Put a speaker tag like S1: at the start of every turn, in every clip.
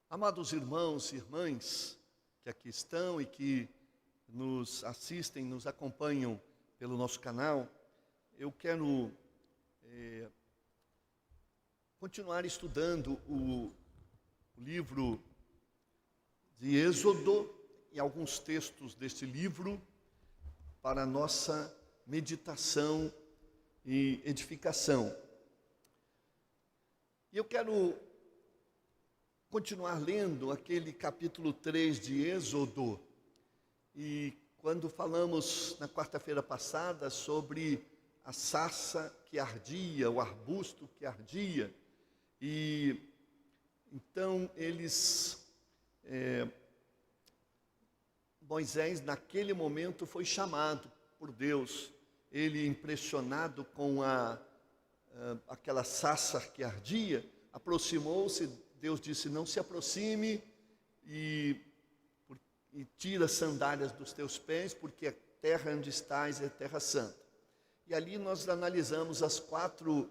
S1: Amados irmãos e irmãs que aqui estão e que nos assistem, nos acompanham pelo nosso canal, eu quero continuar estudando o livro de Êxodo e alguns textos deste livro para a nossa meditação e edificação. E eu quero continuar lendo aquele capítulo 3 de Êxodo. E quando falamos na quarta-feira passada sobre a sarça que ardia, o arbusto que ardia, e então Moisés naquele momento foi chamado por Deus. Ele, impressionado com aquela sarça que ardia, aproximou-se. Deus disse: não se aproxime e tira as sandálias dos teus pés, porque a terra onde estás é terra santa. E ali nós analisamos as 4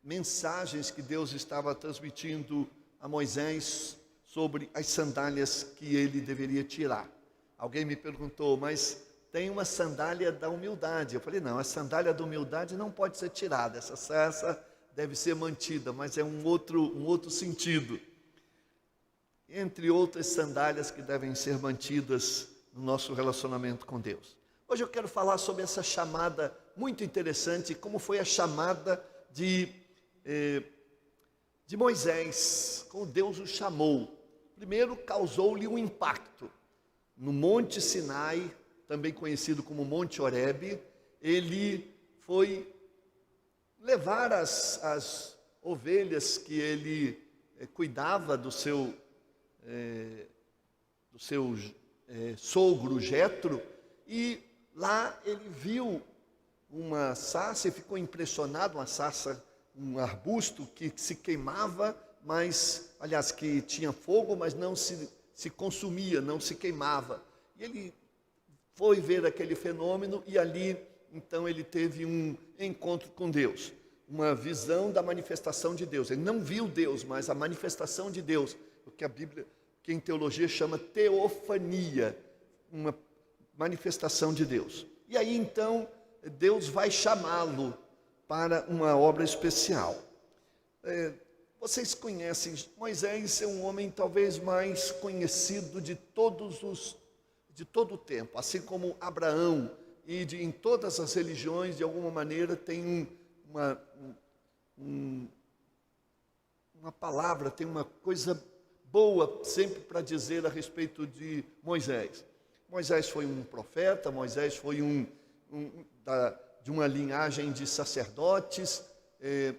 S1: mensagens que Deus estava transmitindo a Moisés sobre as sandálias que ele deveria tirar. Alguém me perguntou: mas tem uma sandália da humildade. Eu falei: não, a sandália da humildade não pode ser tirada, essa sarça deve ser mantida, mas é um outro sentido. Entre outras sandálias que devem ser mantidas no nosso relacionamento com Deus. Hoje eu quero falar sobre essa chamada muito interessante, como foi a chamada de Moisés, como Deus o chamou. Primeiro, causou-lhe um impacto. No Monte Sinai, também conhecido como Monte Horebe, ele foi levar as ovelhas que ele cuidava do seu sogro Jetro, e lá ele viu uma sarça e ficou impressionado, uma sarça, um arbusto que se queimava, que tinha fogo, mas não se consumia, não se queimava. E ele foi ver aquele fenômeno e ali, então, ele teve um encontro com Deus, uma visão da manifestação de Deus. Ele não viu Deus, mas a manifestação de Deus, o que a Bíblia, que em teologia chama teofania, uma manifestação de Deus. E aí, então, Deus vai chamá-lo para uma obra especial. Vocês conhecem, Moisés é um homem talvez mais conhecido de todo o tempo, assim como Abraão, e em todas as religiões, de alguma maneira, tem uma palavra, tem uma coisa boa sempre para dizer a respeito de Moisés. Moisés foi um profeta, Moisés foi de uma linhagem de sacerdotes,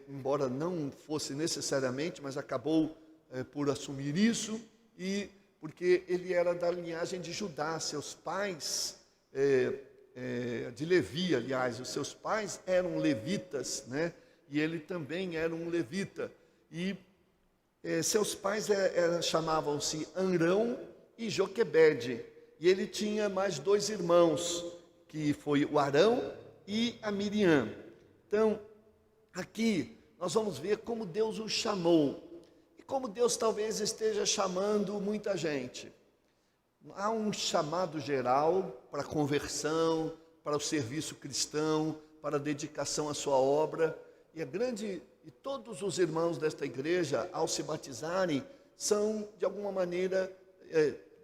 S1: embora não fosse necessariamente, mas acabou por assumir isso, e porque ele era da linhagem de Judá. Seus pais, de Levi, aliás, os seus pais eram levitas, né? E ele também era um levita. E seus pais chamavam-se Arão e Joquebede. E ele tinha mais 2 irmãos, que foi o Arão e a Miriam. Então, aqui nós vamos ver como Deus o chamou. E como Deus talvez esteja chamando muita gente. Há um chamado geral para a conversão, para o serviço cristão, para a dedicação à sua obra. E todos os irmãos desta igreja, ao se batizarem, são, de alguma maneira,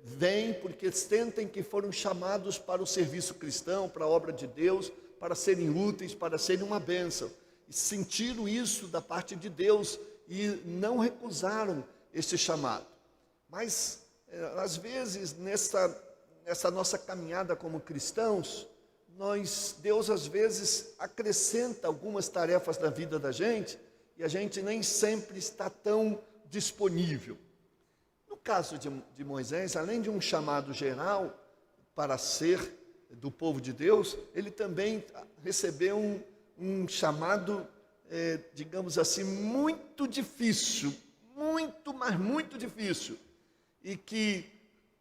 S1: vêm porque sentem que foram chamados para o serviço cristão, para a obra de Deus, para serem úteis, para serem uma bênção. E sentiram isso da parte de Deus e não recusaram esse chamado. Mas às vezes, nessa nossa caminhada como cristãos, Deus às vezes acrescenta algumas tarefas na vida da gente e a gente nem sempre está tão disponível. No caso de Moisés, além de um chamado geral para ser do povo de Deus, ele também recebeu um chamado, digamos assim, muito difícil, muito difícil. E que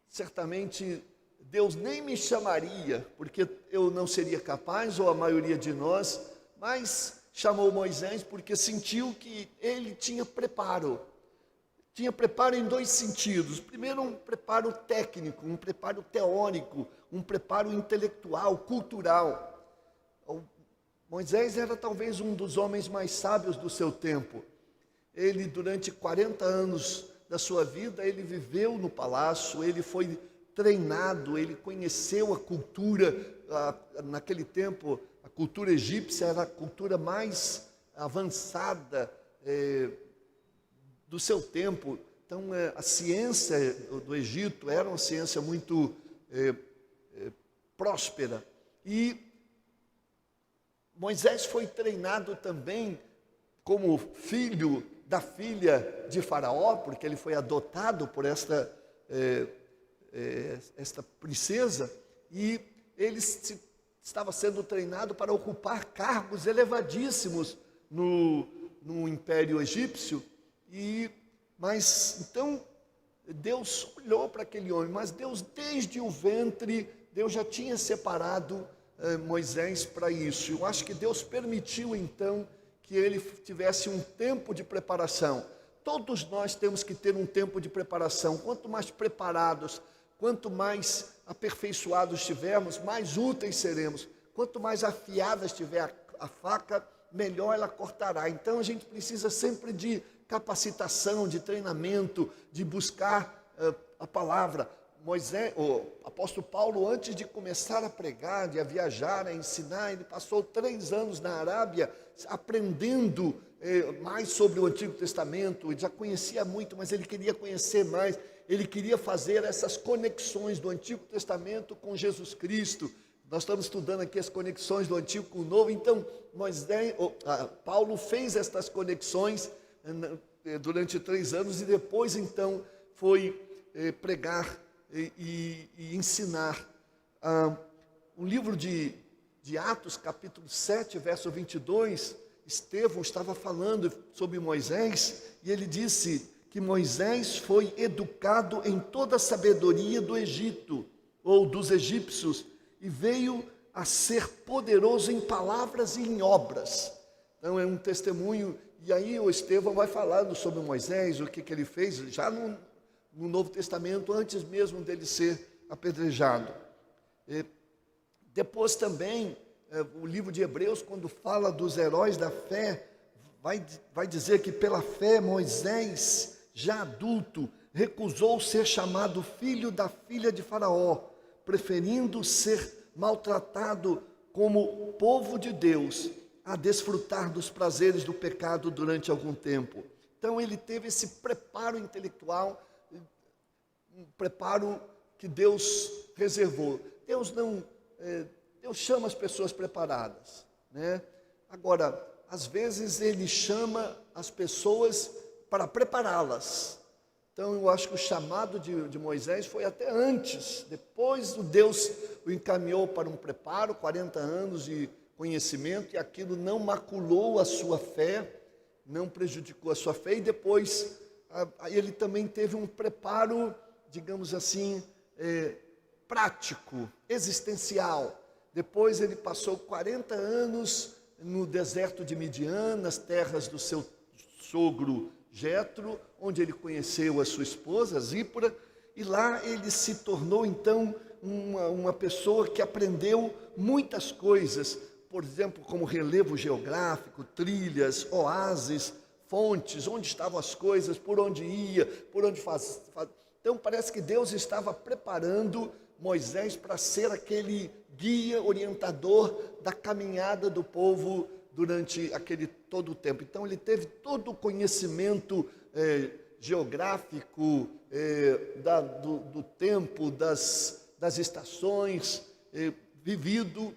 S1: certamente Deus nem me chamaria, porque eu não seria capaz, ou a maioria de nós, mas chamou Moisés porque sentiu que ele tinha preparo, tinha preparo em dois sentidos. Primeiro, um preparo técnico, um preparo teórico, um preparo intelectual, cultural. Moisés era talvez um dos homens mais sábios do seu tempo. Ele, durante 40 anos da sua vida, ele viveu no palácio, ele foi treinado, ele conheceu a cultura. Naquele tempo, a cultura egípcia era a cultura mais avançada do seu tempo. Então, a ciência do Egito era uma ciência muito próspera. E Moisés foi treinado também como filho da filha de Faraó, porque ele foi adotado por esta princesa, e ele estava sendo treinado para ocupar cargos elevadíssimos no Império Egípcio. Mas então Deus olhou para aquele homem, mas Deus, desde o ventre, Deus já tinha separado Moisés para isso. Eu acho que Deus permitiu então que ele tivesse um tempo de preparação. Todos nós temos que ter um tempo de preparação. Quanto mais preparados, quanto mais aperfeiçoados estivermos, mais úteis seremos. Quanto mais afiada estiver a faca, melhor ela cortará. Então a gente precisa sempre de capacitação, de treinamento, de buscar a palavra. O apóstolo Paulo, antes de começar a pregar, a viajar, a ensinar, ele passou 3 anos na Arábia aprendendo mais sobre o Antigo Testamento. Ele já conhecia muito, mas ele queria conhecer mais. Ele queria fazer essas conexões do Antigo Testamento com Jesus Cristo. Nós estamos estudando aqui as conexões do Antigo com o Novo. Então, Paulo fez estas conexões durante 3 anos e depois, então, foi pregar e ensinar. O livro de Atos, capítulo 7, verso 22, Estevão estava falando sobre Moisés, e ele disse que Moisés foi educado em toda a sabedoria do Egito, ou dos egípcios, e veio a ser poderoso em palavras e em obras. Então é um testemunho, e aí o Estevão vai falando sobre Moisés, o que ele fez, já no Novo Testamento, antes mesmo dele ser apedrejado. Depois também, o livro de Hebreus, quando fala dos heróis da fé, vai dizer que pela fé Moisés, já adulto, recusou ser chamado filho da filha de Faraó, preferindo ser maltratado como povo de Deus, a desfrutar dos prazeres do pecado durante algum tempo. Então ele teve esse preparo intelectual, um preparo que Deus reservou. Deus chama as pessoas preparadas, né? Agora, às vezes ele chama as pessoas para prepará-las. Então eu acho que o chamado de Moisés foi até antes. Depois Deus o encaminhou para um preparo, 40 anos de conhecimento, e aquilo não maculou a sua fé, não prejudicou a sua fé, e depois ele também teve um preparo, digamos assim, prático, existencial. Depois ele passou 40 anos no deserto de Midian, nas terras do seu sogro Jetro, onde ele conheceu a sua esposa, Zípora, e lá ele se tornou então uma pessoa que aprendeu muitas coisas, por exemplo, como relevo geográfico, trilhas, oásis, fontes, onde estavam as coisas, por onde ia, por onde faz. Então parece que Deus estava preparando Moisés para ser aquele guia, orientador da caminhada do povo durante todo o tempo. Então ele teve todo o conhecimento geográfico do tempo, das estações, vivido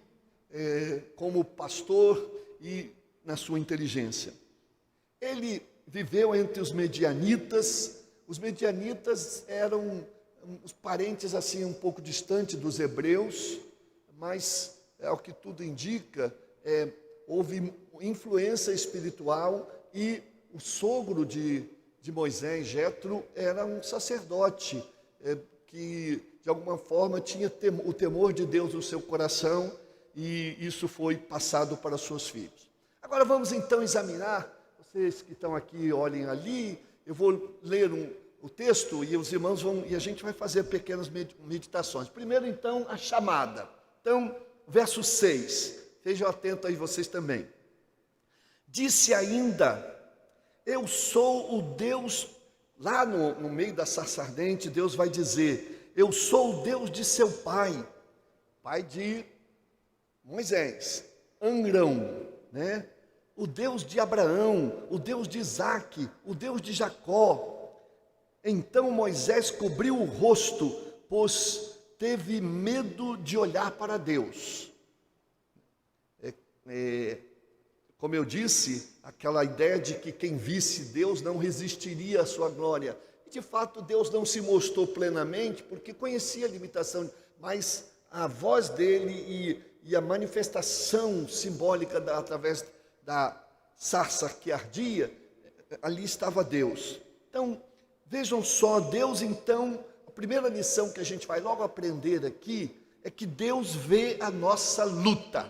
S1: como pastor e na sua inteligência. Ele viveu entre os medianitas. Os medianitas eram os parentes assim um pouco distantes dos hebreus, mas ao que tudo indica, houve influência espiritual, e o sogro de Moisés, Jetro, era um sacerdote que de alguma forma tinha o temor de Deus no seu coração, e isso foi passado para seus filhos. Agora vamos então examinar, vocês que estão aqui olhem ali, eu vou ler o texto e os irmãos vão, e a gente vai fazer pequenas meditações. Primeiro, então, a chamada. Então, verso 6, estejam atentos aí vocês também. Disse ainda, eu sou o Deus, lá no meio da sarça ardente, Deus vai dizer, eu sou o Deus de seu pai, pai de Moisés, Arão, né? O Deus de Abraão, o Deus de Isaque, o Deus de Jacó. Então Moisés cobriu o rosto, pois teve medo de olhar para Deus. Como eu disse, aquela ideia de que quem visse Deus não resistiria à sua glória. E de fato Deus não se mostrou plenamente, porque conhecia a limitação, mas a voz dele e a manifestação simbólica através da sarça que ardia, ali estava Deus. Então, vejam só, Deus então, a primeira lição que a gente vai logo aprender aqui, é que Deus vê a nossa luta.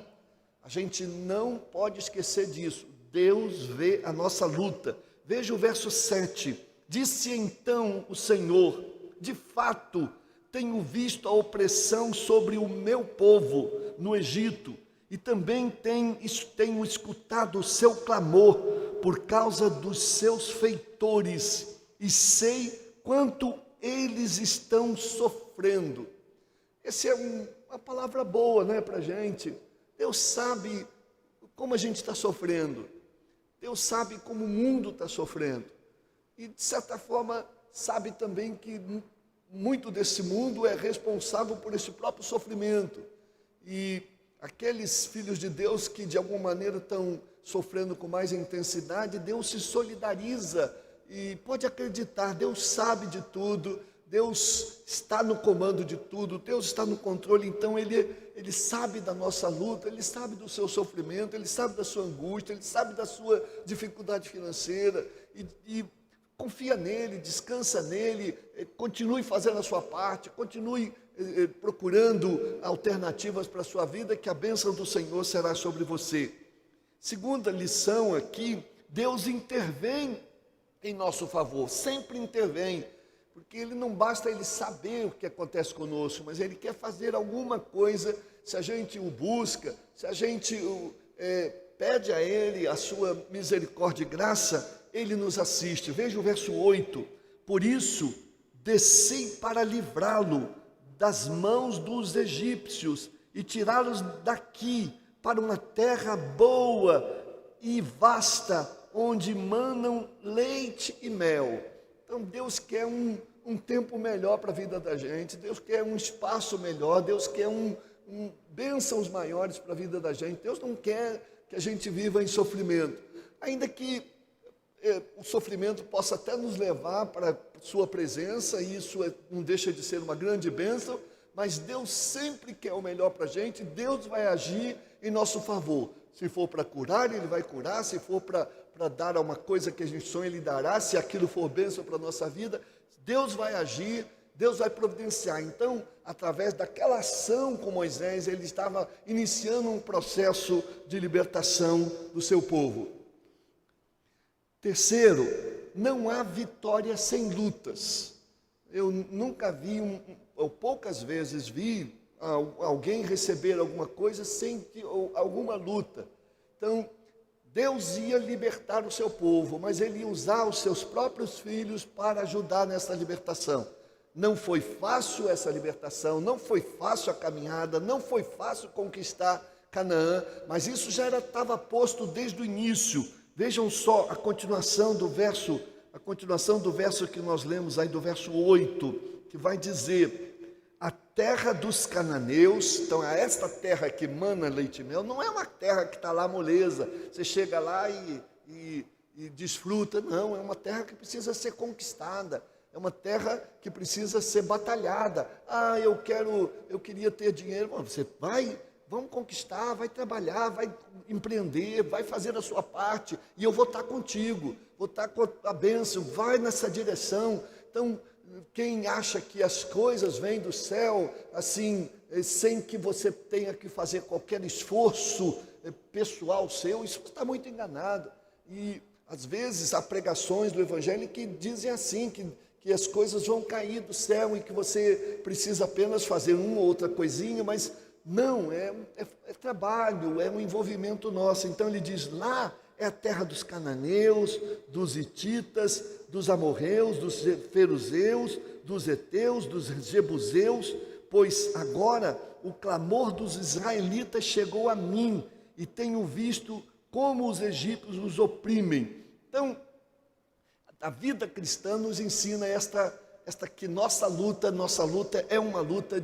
S1: A gente não pode esquecer disso. Deus vê a nossa luta. Veja o verso 7. Disse então o Senhor, de fato, tenho visto a opressão sobre o meu povo no Egito, e também tenho escutado o seu clamor por causa dos seus feitores, e sei quanto eles estão sofrendo. Essa é uma palavra boa, né, para a gente. Deus sabe como a gente está sofrendo. Deus sabe como o mundo está sofrendo. E, de certa forma, sabe também que muito desse mundo é responsável por esse próprio sofrimento. E aqueles filhos de Deus que, de alguma maneira, estão sofrendo com mais intensidade, Deus se solidariza e pode acreditar, Deus sabe de tudo, Deus está no comando de tudo, Deus está no controle, então Ele sabe da nossa luta, Ele sabe do seu sofrimento, Ele sabe da sua angústia, Ele sabe da sua dificuldade financeira, e confia nele, descansa nele, continue fazendo a sua parte, continue procurando alternativas para a sua vida, que a bênção do Senhor será sobre você. Segunda lição aqui, Deus intervém em nosso favor, sempre intervém, porque Ele não basta Ele saber o que acontece conosco, mas Ele quer fazer alguma coisa, se a gente o busca, se a gente pede a Ele a sua misericórdia e graça, Ele nos assiste. Veja o verso 8, por isso desci para livrá-lo das mãos dos egípcios e tirá-los daqui para uma terra boa e vasta, onde manam leite e mel. Então Deus quer um tempo melhor para a vida da gente, Deus quer um espaço melhor, Deus quer bênçãos maiores para a vida da gente. Deus não quer que a gente viva em sofrimento, ainda que o sofrimento possa até nos levar para a sua presença, e isso não deixa de ser uma grande bênção, mas Deus sempre quer o melhor para a gente. Deus vai agir em nosso favor. Se for para curar, Ele vai curar. Se for para dar uma coisa que a gente sonha, Ele dará. Se aquilo for bênção para a nossa vida, Deus vai agir, Deus vai providenciar. Então, através daquela ação com Moisés, Ele estava iniciando um processo de libertação do seu povo. Terceiro, não há vitória sem lutas. Eu nunca vi, ou poucas vezes vi, alguém receber alguma coisa sem alguma luta. Então, Deus ia libertar o seu povo, mas Ele ia usar os seus próprios filhos para ajudar nessa libertação. Não foi fácil essa libertação, não foi fácil a caminhada, não foi fácil conquistar Canaã, mas isso já estava posto desde o início. Vejam só a continuação do verso que nós lemos aí, do verso 8, que vai dizer, a terra dos cananeus. Então, esta terra que mana leite e mel, não é uma terra que está lá moleza, você chega lá e desfruta, não, é uma terra que precisa ser conquistada, é uma terra que precisa ser batalhada. Eu queria ter dinheiro. Bom, você vamos conquistar, vai trabalhar, vai empreender, vai fazer a sua parte, e eu vou estar contigo, vou estar com a bênção, vai nessa direção. Então, quem acha que as coisas vêm do céu, assim, sem que você tenha que fazer qualquer esforço pessoal seu, isso está muito enganado. E às vezes há pregações do Evangelho que dizem assim, que as coisas vão cair do céu e que você precisa apenas fazer uma ou outra coisinha, mas não, é trabalho, é um envolvimento nosso. Então ele diz, lá é a terra dos cananeus, dos hititas, dos amorreus, dos feruzeus, dos heteus, dos jebuseus, pois agora o clamor dos israelitas chegou a mim e tenho visto como os egípcios os oprimem. Então, a vida cristã nos ensina esta que nossa luta é uma luta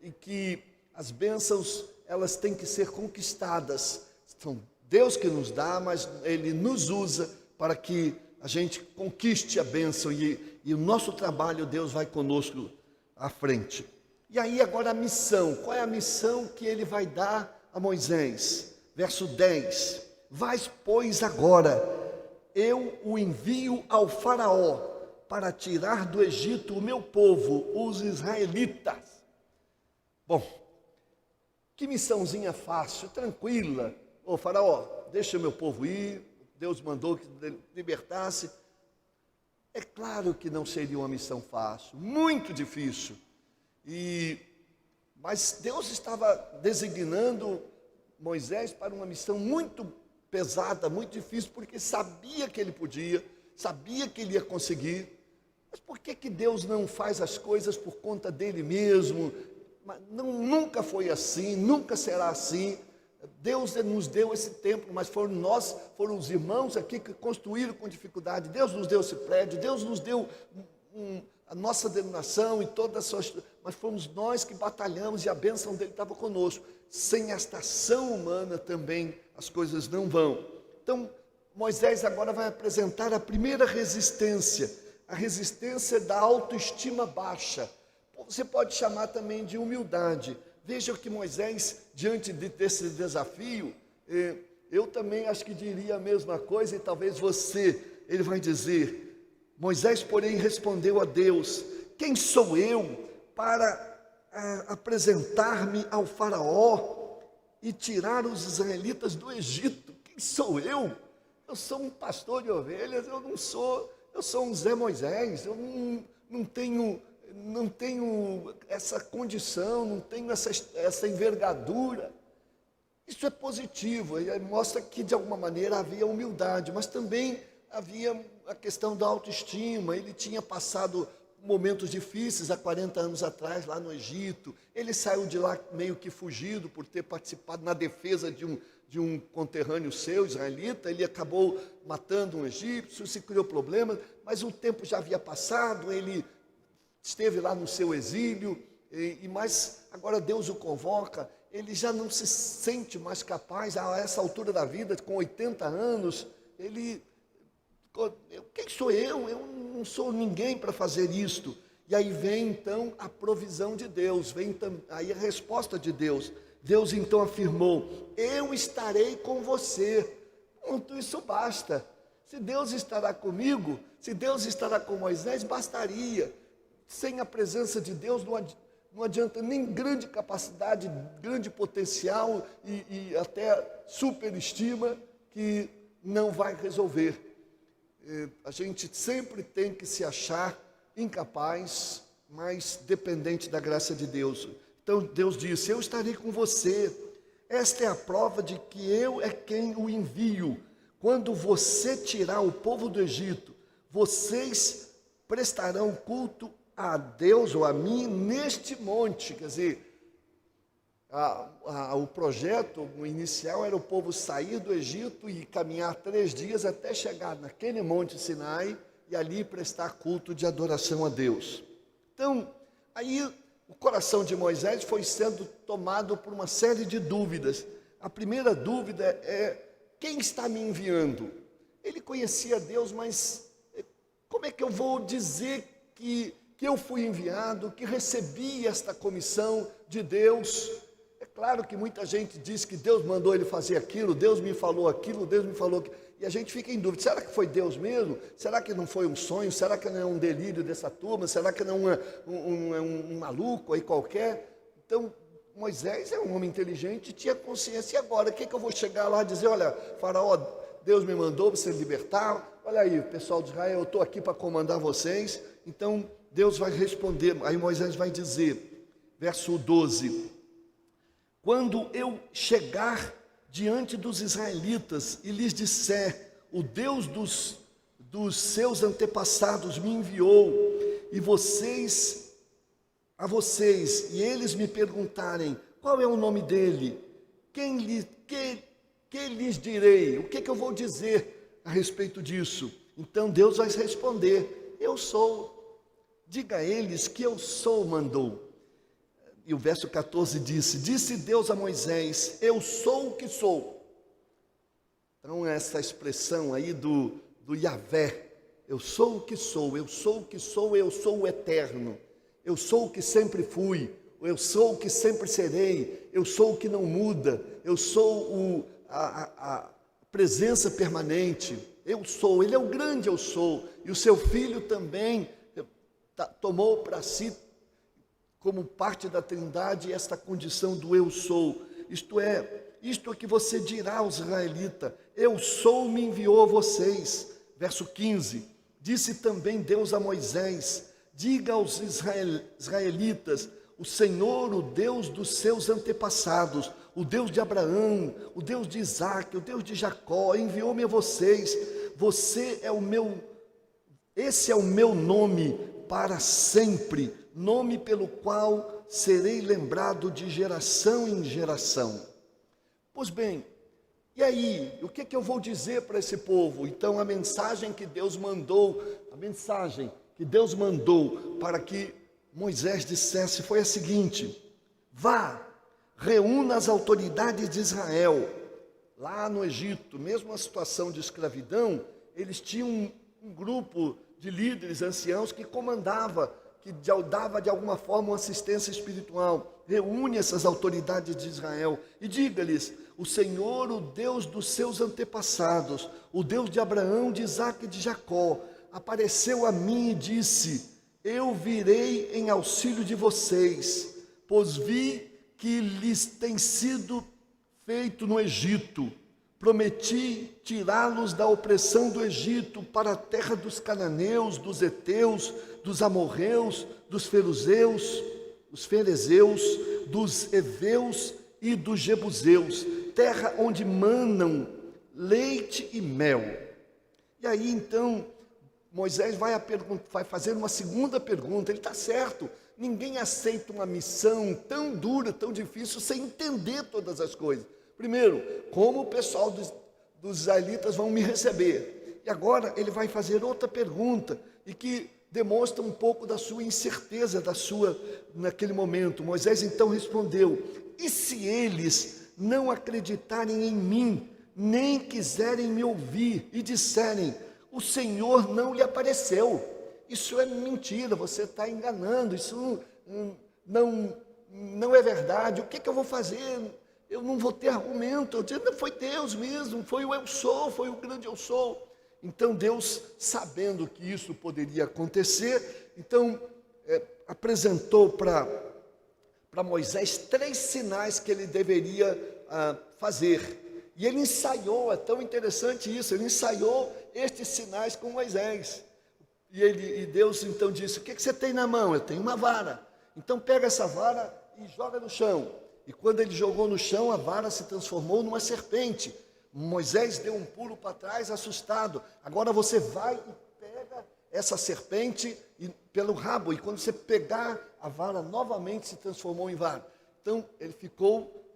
S1: em que as bênçãos, elas têm que ser conquistadas. São Deus que nos dá, mas Ele nos usa para que a gente conquiste a bênção e o nosso trabalho, Deus vai conosco à frente. E aí agora a missão, qual é a missão que Ele vai dar a Moisés? Verso 10, vais, pois, agora, eu o envio ao faraó para tirar do Egito o meu povo, os israelitas. Bom, que missãozinha fácil, tranquila. Ô faraó, deixa o meu povo ir, Deus mandou que libertasse. É claro que não seria uma missão fácil, muito difícil. Mas Deus estava designando Moisés para uma missão muito pesada, muito difícil, porque sabia que ele podia, sabia que ele ia conseguir. Mas por que Deus não faz as coisas por conta dele mesmo? Nunca foi assim, nunca será assim. Deus nos deu esse templo, mas foram os irmãos aqui que construíram com dificuldade. Deus nos deu esse prédio, Deus nos deu a nossa denominação e toda a sua... Mas fomos nós que batalhamos e a bênção dele estava conosco. Sem esta ação humana também as coisas não vão. Então, Moisés agora vai apresentar a primeira resistência, a resistência da autoestima baixa. Você pode chamar também de humildade. Veja que Moisés, diante desse desafio, eu também acho que diria a mesma coisa, e talvez ele vai dizer, Moisés, porém, respondeu a Deus, quem sou eu para apresentar-me ao faraó e tirar os israelitas do Egito? Quem sou eu? Eu sou um pastor de ovelhas, eu sou um Zé Moisés, eu não tenho essa condição, não tenho essa envergadura. Isso é positivo, mostra que de alguma maneira havia humildade, mas também havia a questão da autoestima. Ele tinha passado momentos difíceis há 40 anos atrás, lá no Egito. Ele saiu de lá meio que fugido por ter participado na defesa de um conterrâneo seu, israelita. Ele acabou matando um egípcio, se criou problema, mas o tempo já havia passado, ele esteve lá no seu exílio, mas agora Deus o convoca. Ele já não se sente mais capaz, a essa altura da vida, com 80 anos, quem sou eu? Eu não sou ninguém para fazer isto. E aí vem então a provisão de Deus, vem aí a resposta de Deus. Deus então afirmou, eu estarei com você. Pronto, isso basta. Se Deus estará comigo, se Deus estará com Moisés, bastaria. Sem a presença de Deus não adianta nem grande capacidade, grande potencial e até superestima, que não vai resolver. A gente sempre tem que se achar incapaz, mas dependente da graça de Deus. Então Deus disse, eu estarei com você. Esta é a prova de que eu é quem o envio. Quando você tirar o povo do Egito, vocês prestarão culto a Deus ou a mim neste monte. Quer dizer, o projeto inicial era o povo sair do Egito e caminhar 3 dias até chegar naquele monte Sinai e ali prestar culto de adoração a Deus. Então, aí o coração de Moisés foi sendo tomado por uma série de dúvidas. A primeira dúvida é, quem está me enviando? Ele conhecia Deus, mas como é que eu vou dizer que eu fui enviado, que recebi esta comissão de Deus? É claro que muita gente diz que Deus mandou ele fazer aquilo, Deus me falou aquilo, Deus me falou aquilo, e a gente fica em dúvida, será que foi Deus mesmo? Será que não foi um sonho? Será que não é um delírio dessa turma? Será que não é um maluco aí qualquer? Então, Moisés é um homem inteligente, tinha consciência. E agora, o que eu vou chegar lá e dizer, olha, faraó, Deus me mandou para você libertar. Olha aí, pessoal de Israel, eu estou aqui para comandar vocês. Então, Deus vai responder. Aí Moisés vai dizer, verso 12: quando eu chegar diante dos israelitas e lhes disser, o Deus dos seus antepassados me enviou, e a vocês, e eles me perguntarem, qual é o nome dele? Que lhes direi? O que eu vou dizer a respeito disso? Então Deus vai responder, eu sou. Diga a eles que eu sou, mandou. E o verso 14 disse Deus a Moisés, eu sou o que sou. Então essa expressão aí do Yahvé, eu sou o que sou, eu sou o que sou, eu sou o eterno. Eu sou o que sempre fui, eu sou o que sempre serei, eu sou o que não muda, eu sou a presença permanente, eu sou, ele é o grande eu sou, e o seu filho também tomou para si, como parte da Trindade, esta condição do eu sou, isto é que você dirá aos israelitas, eu sou, me enviou a vocês. Verso 15, disse também Deus a Moisés, diga aos israelitas, o Senhor, o Deus dos seus antepassados, o Deus de Abraão, o Deus de Isaac, o Deus de Jacó, enviou-me a vocês, esse é o meu nome para sempre, nome pelo qual serei lembrado de geração em geração. Pois bem, e aí, o que eu vou dizer para esse povo? Então a mensagem que Deus mandou para que Moisés dissesse foi a seguinte: vá, reúna as autoridades de Israel. Lá no Egito, mesmo a situação de escravidão, eles tinham um grupo de líderes anciãos que comandava, que dava de alguma forma uma assistência espiritual. Reúne essas autoridades de Israel e diga-lhes, o Senhor, o Deus dos seus antepassados, o Deus de Abraão, de Isaac e de Jacó, apareceu a mim e disse, eu virei em auxílio de vocês, pois vi que lhes tem sido feito no Egito. Prometi tirá-los da opressão do Egito para a terra dos cananeus, dos heteus, dos amorreus, dos ferezeus, dos heveus e dos jebuseus, terra onde manam leite e mel. E aí então Moisés vai fazer uma segunda pergunta. Ele está certo, ninguém aceita uma missão tão dura, tão difícil, sem entender todas as coisas. Primeiro, como o pessoal dos israelitas vão me receber? E agora ele vai fazer outra pergunta, e que demonstra um pouco da sua incerteza, naquele momento. Moisés então respondeu, e se eles não acreditarem em mim, nem quiserem me ouvir, e disserem, o Senhor não lhe apareceu? Isso é mentira, você está enganando, isso não é verdade, o que eu vou fazer? Eu não vou ter argumento, eu digo, foi Deus mesmo, foi o eu sou, foi o grande eu sou. Então Deus, sabendo que isso poderia acontecer, então apresentou para Moisés 3 sinais que ele deveria fazer. E ele ensaiou, é tão interessante isso, ele ensaiou estes sinais com Moisés. E Deus então disse, o que você tem na mão? Eu tenho uma vara. Então pega essa vara e joga no chão. E quando ele jogou no chão, a vara se transformou numa serpente. Moisés deu um pulo para trás, assustado. Agora você vai e pega essa serpente pelo rabo. E quando você pegar, a vara novamente se transformou em vara. Então ele ficou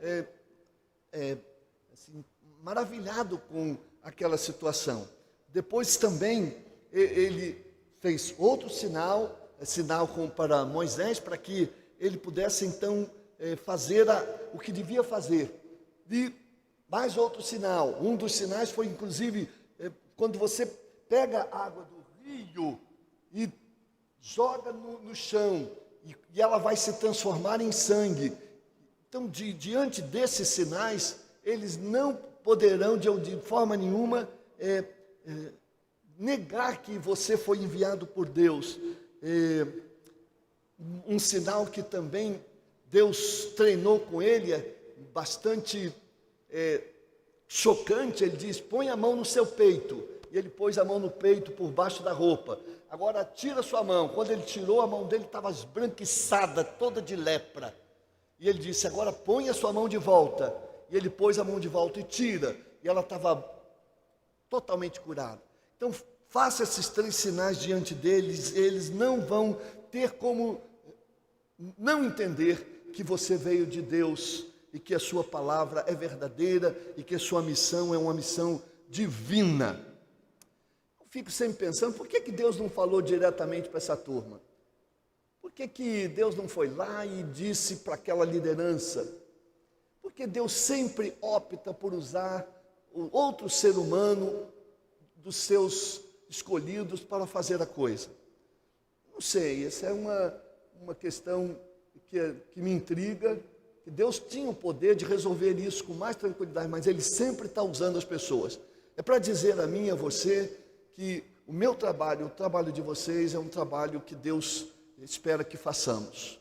S1: assim, maravilhado com aquela situação. Depois também ele fez outro sinal para Moisés, para que ele pudesse então fazer o que devia fazer. E mais outro sinal, um dos sinais foi inclusive quando você pega a água do rio e joga no chão, e ela vai se transformar em sangue. Então diante desses sinais, eles não poderão de forma nenhuma negar que você foi enviado por Deus. Um sinal que também Deus treinou com ele, bastante chocante, ele diz: põe a mão no seu peito. E ele pôs a mão no peito por baixo da roupa. Agora tira a sua mão. Quando ele tirou, a mão dele estava esbranquiçada, toda de lepra. E ele disse: agora põe a sua mão de volta. E ele pôs a mão de volta e tira. E ela estava totalmente curada. Então faça esses 3 sinais diante deles. Eles não vão ter como não entender que você veio de Deus e que a sua palavra é verdadeira e que a sua missão é uma missão divina. Eu fico sempre pensando, por que Deus não falou diretamente para essa turma? Por que Deus não foi lá e disse para aquela liderança? Porque Deus sempre opta por usar o outro ser humano dos seus escolhidos para fazer a coisa. Não sei, essa é uma questão que me intriga, que Deus tinha o poder de resolver isso com mais tranquilidade, mas Ele sempre está usando as pessoas. É para dizer a mim e a você que o meu trabalho, o trabalho de vocês é um trabalho que Deus espera que façamos.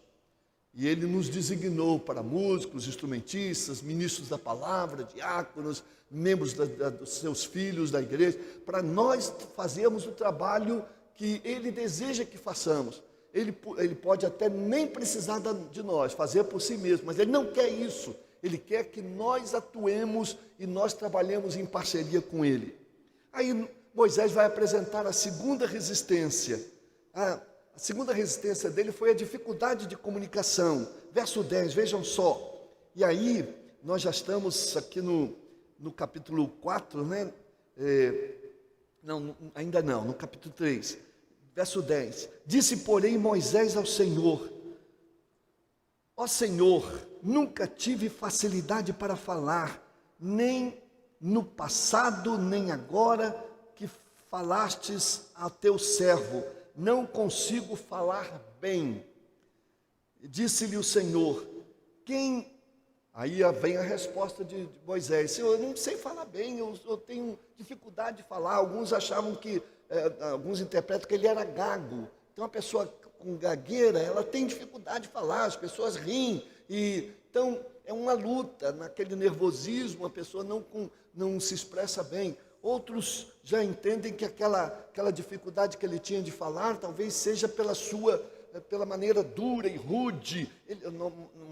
S1: E Ele nos designou para músicos, instrumentistas, ministros da palavra, diáconos, membros dos seus filhos da igreja, para nós fazermos o trabalho que Ele deseja que façamos. Ele pode até nem precisar de nós, fazer por si mesmo, mas Ele não quer isso. Ele quer que nós atuemos e nós trabalhemos em parceria com Ele. Aí Moisés vai apresentar a segunda resistência. A segunda resistência dele foi a dificuldade de comunicação. Verso 10, vejam só. E aí, nós já estamos aqui no capítulo 4, né? Não, ainda não, no capítulo 3. Verso 10, disse, porém, Moisés ao Senhor: ó Senhor, nunca tive facilidade para falar, nem no passado, nem agora que falastes a teu servo, não consigo falar bem. Disse-lhe o Senhor, aí vem a resposta de Moisés: Senhor, eu não sei falar bem, eu tenho dificuldade de falar. Alguns achavam alguns interpretam que ele era gago. Então, uma pessoa com gagueira, ela tem dificuldade de falar, as pessoas riem. Então, é uma luta, naquele nervosismo, a pessoa não se expressa bem. Outros já entendem que aquela dificuldade que ele tinha de falar, talvez seja pela maneira dura e rude.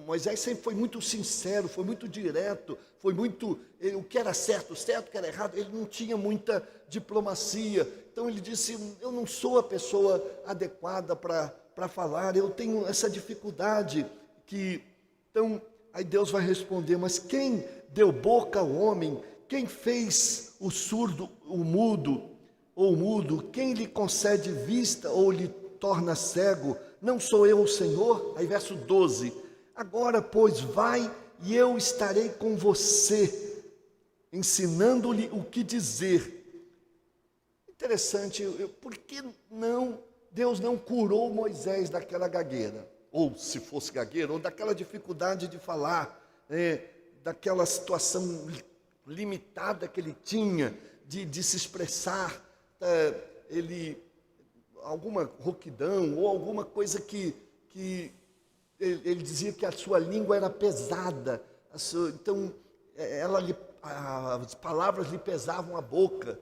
S1: Moisés sempre foi muito sincero, foi muito direto, o que era certo, o que era errado, ele não tinha muita diplomacia. Então ele disse, eu não sou a pessoa adequada para falar, eu tenho essa dificuldade. Então, aí Deus vai responder, mas quem deu boca ao homem? Quem fez o surdo, o mudo, ou mudo? Quem lhe concede vista ou lhe torna cego? Não sou eu o Senhor? Aí verso 12, agora pois vai e eu estarei com você, ensinando-lhe o que dizer. Interessante, por que Deus não curou Moisés daquela gagueira? Ou se fosse gagueira, ou daquela dificuldade de falar, daquela situação limitada que ele tinha de se expressar, alguma rouquidão ou alguma coisa que ele dizia que a sua língua era pesada, então as palavras lhe pesavam a boca.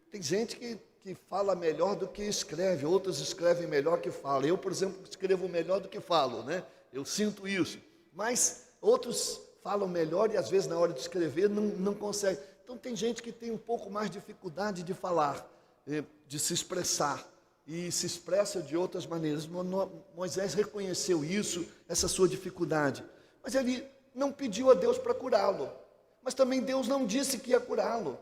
S1: Tem gente que fala melhor do que escreve, outros escrevem melhor que falam. Eu, por exemplo, escrevo melhor do que falo, né? Eu sinto isso, mas outros falam melhor e às vezes na hora de escrever não consegue. Então tem gente que tem um pouco mais de dificuldade de falar, de se expressar, e se expressa de outras maneiras. Moisés reconheceu isso, essa sua dificuldade, mas ele não pediu a Deus para curá-lo, mas também Deus não disse que ia curá-lo.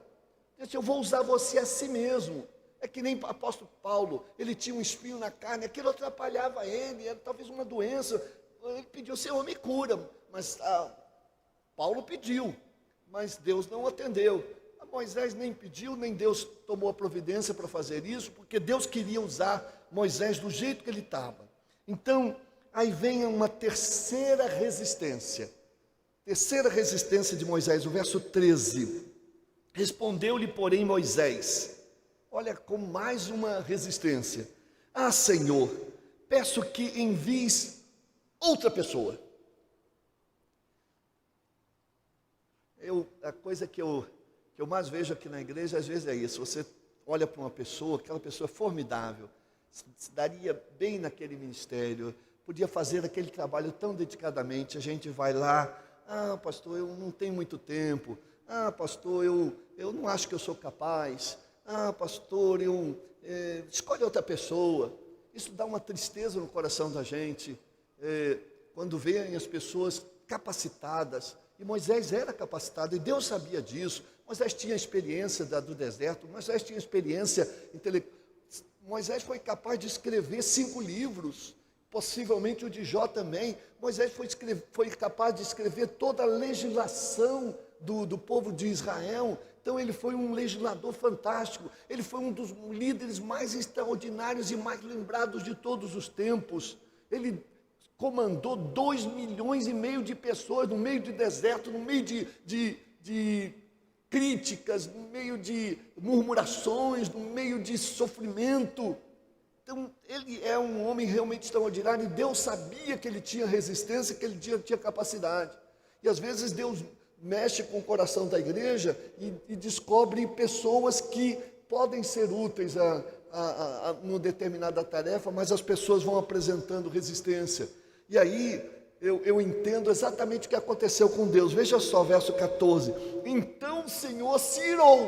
S1: Ele disse, eu vou usar você a si mesmo. É que nem o apóstolo Paulo, ele tinha um espinho na carne, aquilo atrapalhava ele, era talvez uma doença. Ele pediu, Senhor, me cura, mas Paulo pediu, mas Deus não atendeu. Moisés nem pediu, nem Deus tomou a providência para fazer isso, porque Deus queria usar Moisés do jeito que ele estava. Então, aí vem uma terceira resistência de Moisés, o verso 13. Respondeu-lhe, porém, Moisés, olha, com mais uma resistência. Ah, Senhor, peço que envies outra pessoa. A coisa que eu mais vejo aqui na igreja, às vezes é isso. Você olha para uma pessoa, aquela pessoa é formidável, se daria bem naquele ministério, podia fazer aquele trabalho tão dedicadamente. A gente vai lá, pastor, eu não tenho muito tempo. Pastor, eu não acho que eu sou capaz. Pastor, escolhe outra pessoa. Isso dá uma tristeza no coração da gente, quando veem as pessoas capacitadas. E Moisés era capacitado, e Deus sabia disso. Moisés tinha experiência do deserto, Moisés tinha experiência intelectual. Moisés foi capaz de escrever 5 livros, possivelmente o de Jó também. Moisés foi capaz de escrever toda a legislação do povo de Israel. Então ele foi um legislador fantástico, ele foi um dos líderes mais extraordinários e mais lembrados de todos os tempos. Ele comandou 2,5 milhões de pessoas no meio de deserto, no meio de críticas, no meio de murmurações, no meio de sofrimento. Então ele é um homem realmente extraordinário, e Deus sabia que ele tinha resistência, que ele tinha capacidade. E às vezes Deus mexe com o coração da igreja e descobre pessoas que podem ser úteis numa determinada tarefa, mas as pessoas vão apresentando resistência. E aí eu entendo exatamente o que aconteceu com Deus. Veja só, verso 14. Então o Senhor se irou.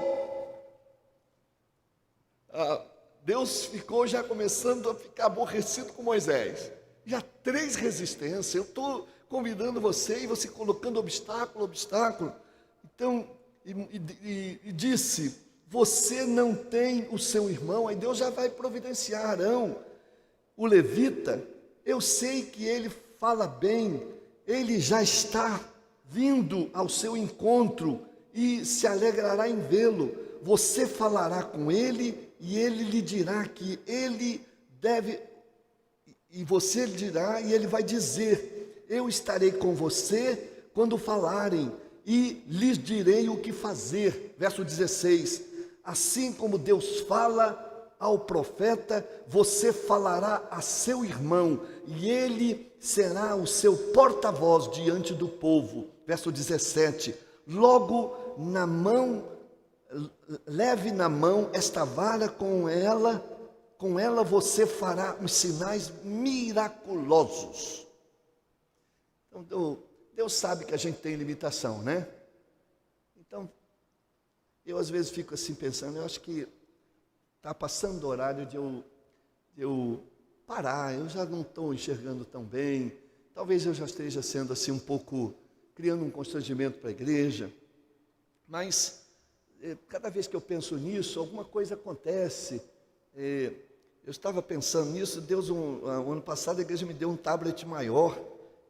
S1: Deus ficou já começando a ficar aborrecido com Moisés. Já 3 resistências. Eu estou convidando você e você colocando obstáculo. Então, e disse: você não tem o seu irmão. Aí Deus já vai providenciar Arão, o levita. Eu sei que ele fala bem, ele já está vindo ao seu encontro e se alegrará em vê-lo. Você falará com ele e ele lhe dirá que ele deve, e você lhe dirá, e ele vai dizer: eu estarei com você quando falarem e lhes direi o que fazer. Verso 16, assim como Deus fala ao profeta, você falará a seu irmão, e ele será o seu porta-voz diante do povo. Verso 17, logo leve na mão esta vara, com ela você fará os sinais miraculosos. Então, Deus sabe que a gente tem limitação, né? Então, eu às vezes fico assim pensando, eu acho que está passando o horário de eu parar, eu já não estou enxergando tão bem, talvez eu já esteja sendo assim um pouco, criando um constrangimento para a igreja, mas cada vez que eu penso nisso, alguma coisa acontece. Eu estava pensando nisso, Deus, ano passado a igreja me deu um tablet maior,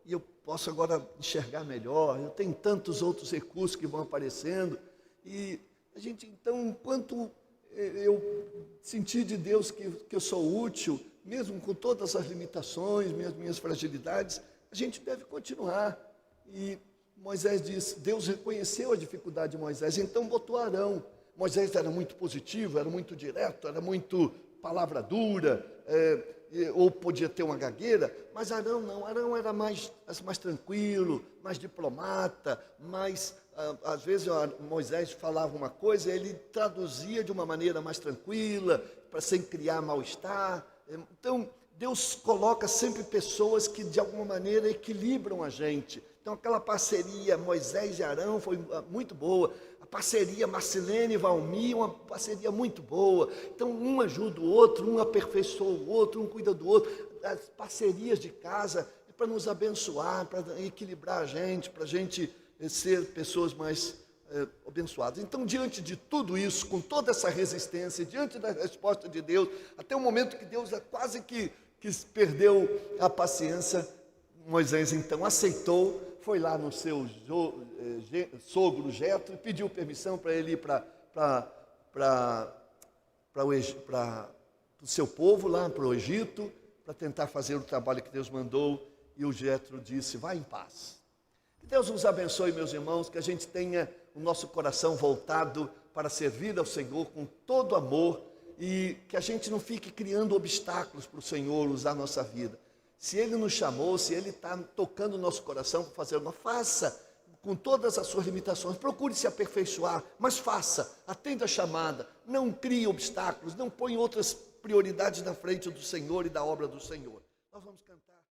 S1: e eu posso agora enxergar melhor, eu tenho tantos outros recursos que vão aparecendo, e a gente, então, enquanto eu senti de Deus que eu sou útil, mesmo com todas as limitações, minhas fragilidades, a gente deve continuar. E Moisés disse, Deus reconheceu a dificuldade de Moisés, então botou Arão. Moisés era muito positivo, era muito direto, era muito palavra dura, ou podia ter uma gagueira, mas Arão não, Arão era mais tranquilo, mais diplomata, às vezes Moisés falava uma coisa, ele traduzia de uma maneira mais tranquila, sem criar mal-estar. Então, Deus coloca sempre pessoas que de alguma maneira equilibram a gente. Então, aquela parceria Moisés e Arão foi muito boa. A parceria Marcelene e Valmir, uma parceria muito boa. Então, um ajuda o outro, um aperfeiçoa o outro, um cuida do outro. As parcerias de casa é para nos abençoar, para equilibrar a gente, para a gente ser pessoas mais abençoadas. Então, diante de tudo isso, com toda essa resistência, diante da resposta de Deus, até o momento que Deus quase que perdeu a paciência, Moisés então aceitou, foi lá no seu sogro Jetro, pediu permissão para ele ir para o seu povo lá, para o Egito, para tentar fazer o trabalho que Deus mandou, e o Jetro disse, vá em paz. Que Deus nos abençoe, meus irmãos, que a gente tenha o nosso coração voltado para servir ao Senhor com todo amor, e que a gente não fique criando obstáculos para o Senhor usar a nossa vida. Se Ele nos chamou, se Ele está tocando o nosso coração para fazer uma, faça, com todas as suas limitações, procure se aperfeiçoar, mas faça, atenda a chamada, não crie obstáculos, não ponha outras prioridades na frente do Senhor e da obra do Senhor. Nós vamos cantar.